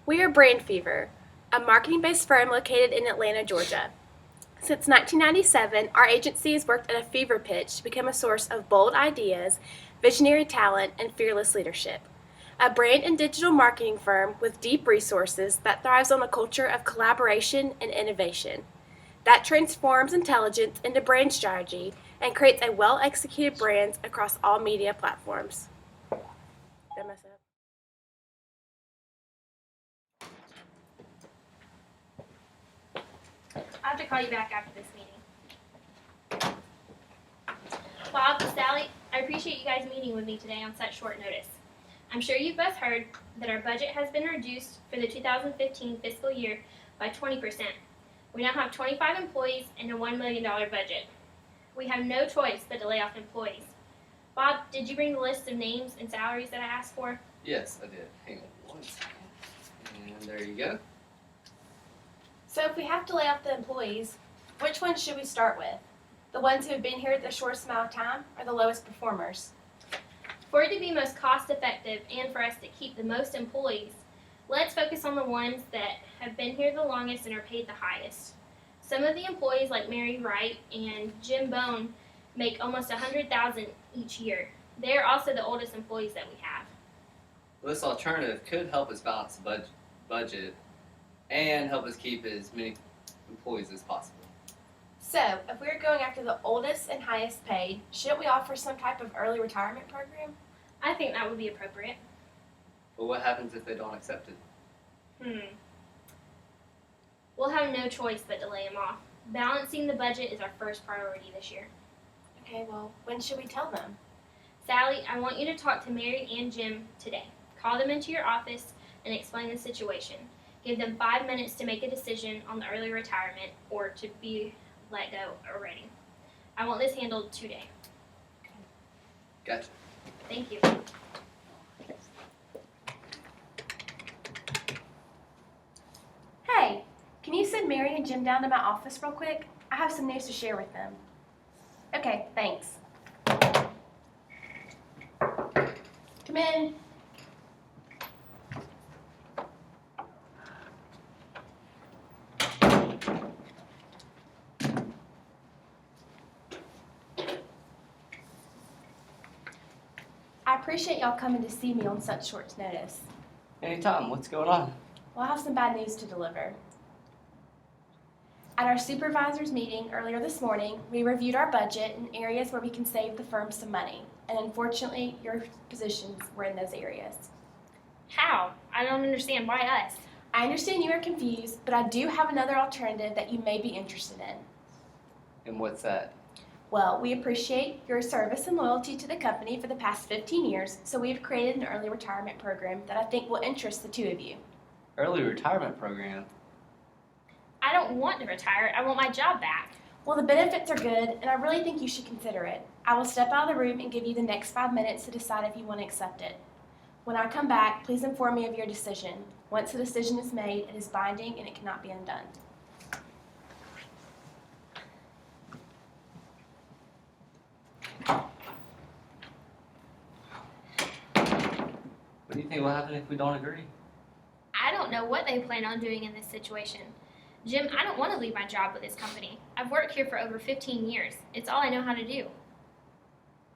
We are Brand Fever, a marketing-based firm located in Atlanta, Georgia. Since 1997, our agency has worked at a fever pitch to become a source of bold ideas, visionary talent, and fearless leadership. A brand and digital marketing firm with deep resources that thrives on a culture of collaboration and innovation that transforms intelligence into brand strategy and creates a well-executed brand across all media platforms. Did I mess up? I'll have to call you back after this meeting. Bob, Sally, I appreciate you guys meeting with me today on such short notice. I'm sure you've both heard that our budget has been reduced for the 2015 fiscal year by 20%. We now have 25 employees and a $1 million budget. We have no choice but to lay off employees. Bob, did you bring the list of names and salaries that I asked for? Yes, I did. Hang on 1 second. And there you go. So if we have to lay off the employees, which ones should we start with? The ones who have been here the shortest amount of time or the lowest performers? For it to be most cost effective and for us to keep the most employees, let's focus on the ones that have been here the longest and are paid the highest. Some of the employees like Mary Wright and Jim Bone make almost $100,000 each year. They are also the oldest employees that we have. This alternative could help us balance the budget and help us keep as many employees as possible. So if we're going after the oldest and highest paid, shouldn't we offer some type of early retirement program? I think that would be appropriate. But what happens if they don't accept it? We'll have no choice but to lay them off. Balancing the budget is our first priority this year. Okay, well, when should we tell them? Sally, I want you to talk to Mary and Jim today. Call them into your office and explain the situation. Give them 5 minutes to make a decision on the early retirement or to be let go already. I want this handled today. Gotcha. Thank you. Hey, can you send Mary and Jim down to my office real quick? I have some news to share with them. Okay, thanks. Come in. I appreciate y'all coming to see me on such short notice. Anytime. What's going on? Well, I have some bad news to deliver. At our supervisors meeting earlier this morning, we reviewed our budget and areas where we can save the firm some money. And unfortunately, your positions were in those areas. How? I don't understand. Why us? I understand you are confused, but I do have another alternative that you may be interested in. And what's that? Well, we appreciate your service and loyalty to the company for the past 15 years, so we've created an early retirement program that I think will interest the two of you. Early retirement program? I don't want to retire. I want my job back. Well, the benefits are good, and I really think you should consider it. I will step out of the room and give you the next 5 minutes to decide if you want to accept it. When I come back, please inform me of your decision. Once the decision is made, it is binding and it cannot be undone. What do you think will happen if we don't agree? I don't know what they plan on doing in this situation. Jim, I don't want to leave my job with this company. I've worked here for over 15 years. It's all I know how to do.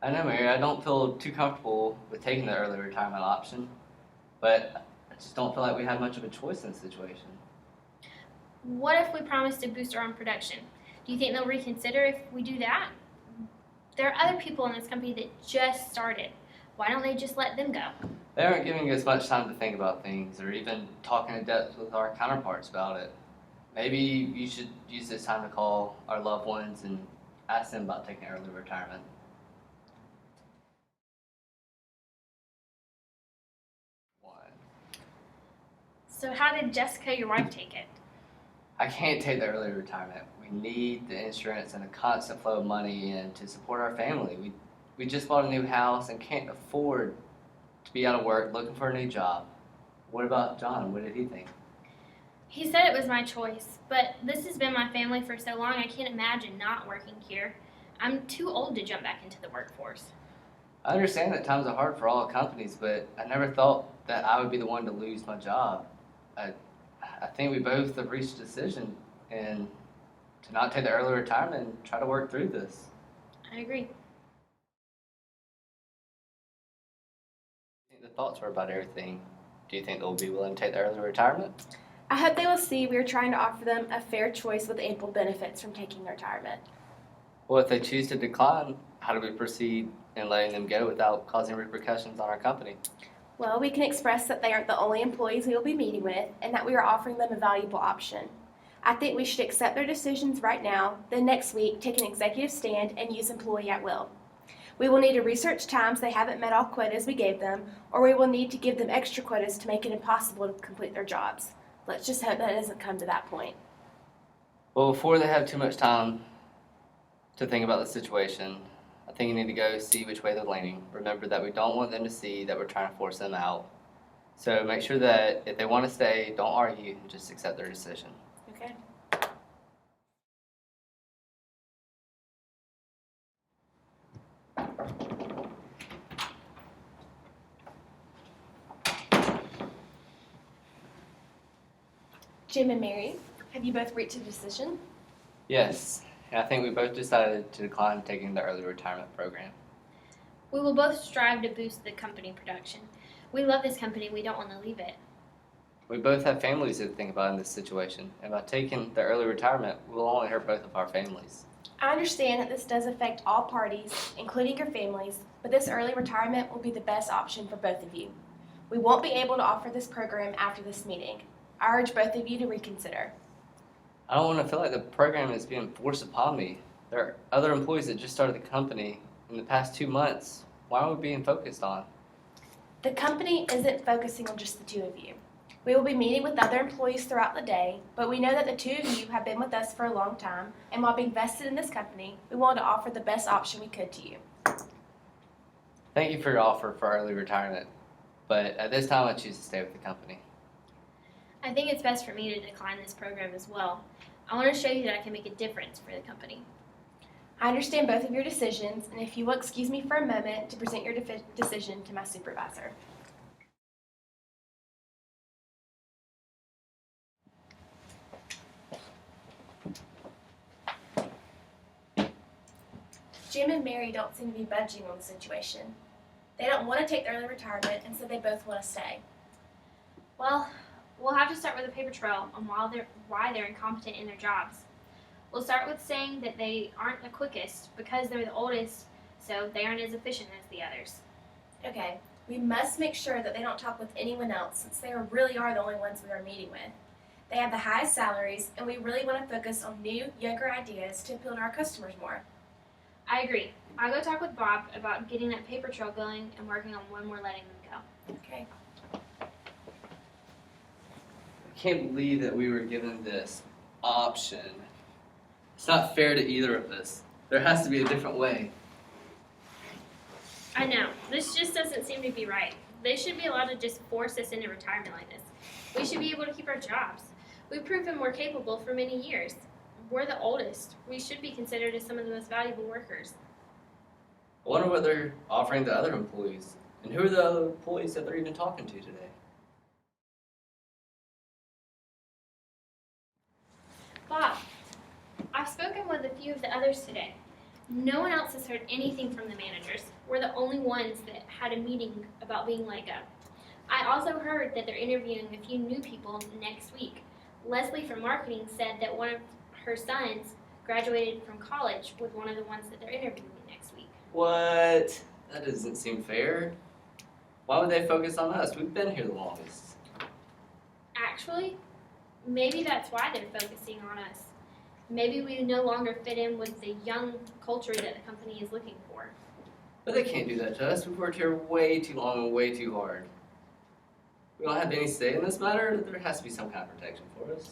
I know, Mary, I don't feel too comfortable with taking the early retirement option, but I just don't feel like we have much of a choice in this situation. What if we promise to boost our own production? Do you think they'll reconsider if we do that? There are other people in this company that just started. Why don't they just let them go? They aren't giving us much time to think about things or even talking in depth with our counterparts about it. Maybe you should use this time to call our loved ones and ask them about taking early retirement. So how did Jessica, your wife, take it? I can't take the early retirement. We need the insurance and a constant flow of money in to support our family. We just bought a new house and can't afford to be out of work looking for a new job. What about John? What did he think? He said it was my choice, but this has been my family for so long I can't imagine not working here. I'm too old to jump back into the workforce. I understand that times are hard for all companies, but I never thought that I would be the one to lose my job. I think we both have reached a decision and to not take the early retirement and try to work through this. I agree. The thoughts were about everything. Do you think they'll be willing to take the early retirement? I hope they will see we are trying to offer them a fair choice with ample benefits from taking retirement. Well, if they choose to decline, how do we proceed in letting them go without causing repercussions on our company? Well, we can express that they aren't the only employees we will be meeting with and that we are offering them a valuable option. I think we should accept their decisions right now, then next week take an executive stand and use employee at will. We will need to research times they haven't met all quotas we gave them, or we will need to give them extra quotas to make it impossible to complete their jobs. Let's just hope that it doesn't come to that point. Well, before they have too much time to think about the situation, I think you need to go see which way they're leaning. Remember that we don't want them to see that we're trying to force them out. So make sure that if they want to stay, don't argue, just accept their decision. Okay. Jim and Mary, have you both reached a decision? Yes, and I think we both decided to decline taking the early retirement program. We will both strive to boost the company production. We love this company. We don't want to leave it. We both have families to think about in this situation, and by taking the early retirement, we'll only hurt both of our families. I understand that this does affect all parties, including your families, but this early retirement will be the best option for both of you. We won't be able to offer this program after this meeting. I urge both of you to reconsider. I don't want to feel like the program is being forced upon me. There are other employees that just started the company in the past 2 months. Why are we being focused on? The company isn't focusing on just the two of you. We will be meeting with other employees throughout the day, but we know that the two of you have been with us for a long time, and while being vested in this company, we wanted to offer the best option we could to you. Thank you for your offer for early retirement, but at this time I choose to stay with the company. I think it's best for me to decline this program as well. I want to show you that I can make a difference for the company. I understand both of your decisions, and if you will excuse me for a moment to present your decision to my supervisor. Jim and Mary don't seem to be budging on the situation. They don't want to take early retirement, and so they both want to stay. Well, we'll have to start with a paper trail on why they're incompetent in their jobs. We'll start with saying that they aren't the quickest because they're the oldest, so they aren't as efficient as the others. Okay, we must make sure that they don't talk with anyone else since they really are the only ones we are meeting with. They have the highest salaries, and we really want to focus on new, younger ideas to appeal to our customers more. I agree. I'll go talk with Bob about getting that paper trail going and working on when we're letting them go. Okay. I can't believe that we were given this option. It's not fair to either of us. There has to be a different way. I know. This just doesn't seem to be right. They should be allowed to just force us into retirement like this. We should be able to keep our jobs. We've proven we're capable for many years. We're the oldest. We should be considered as some of the most valuable workers. I wonder what they're offering the other employees. And who are the other employees that they're even talking to today? Bob, I've spoken with a few of the others today. No one else has heard anything from the managers. We're the only ones that had a meeting about being let go. I also heard that they're interviewing a few new people next week. Leslie from marketing said that one of her sons graduated from college with one of the ones that they're interviewing next week. What? That doesn't seem fair. Why would they focus on us? We've been here the longest. Actually, maybe that's why they're focusing on us. Maybe we no longer fit in with the young culture that the company is looking for. But they can't do that to us. We've worked here way too long and way too hard. We don't have any say in this matter. There has to be some kind of protection for us.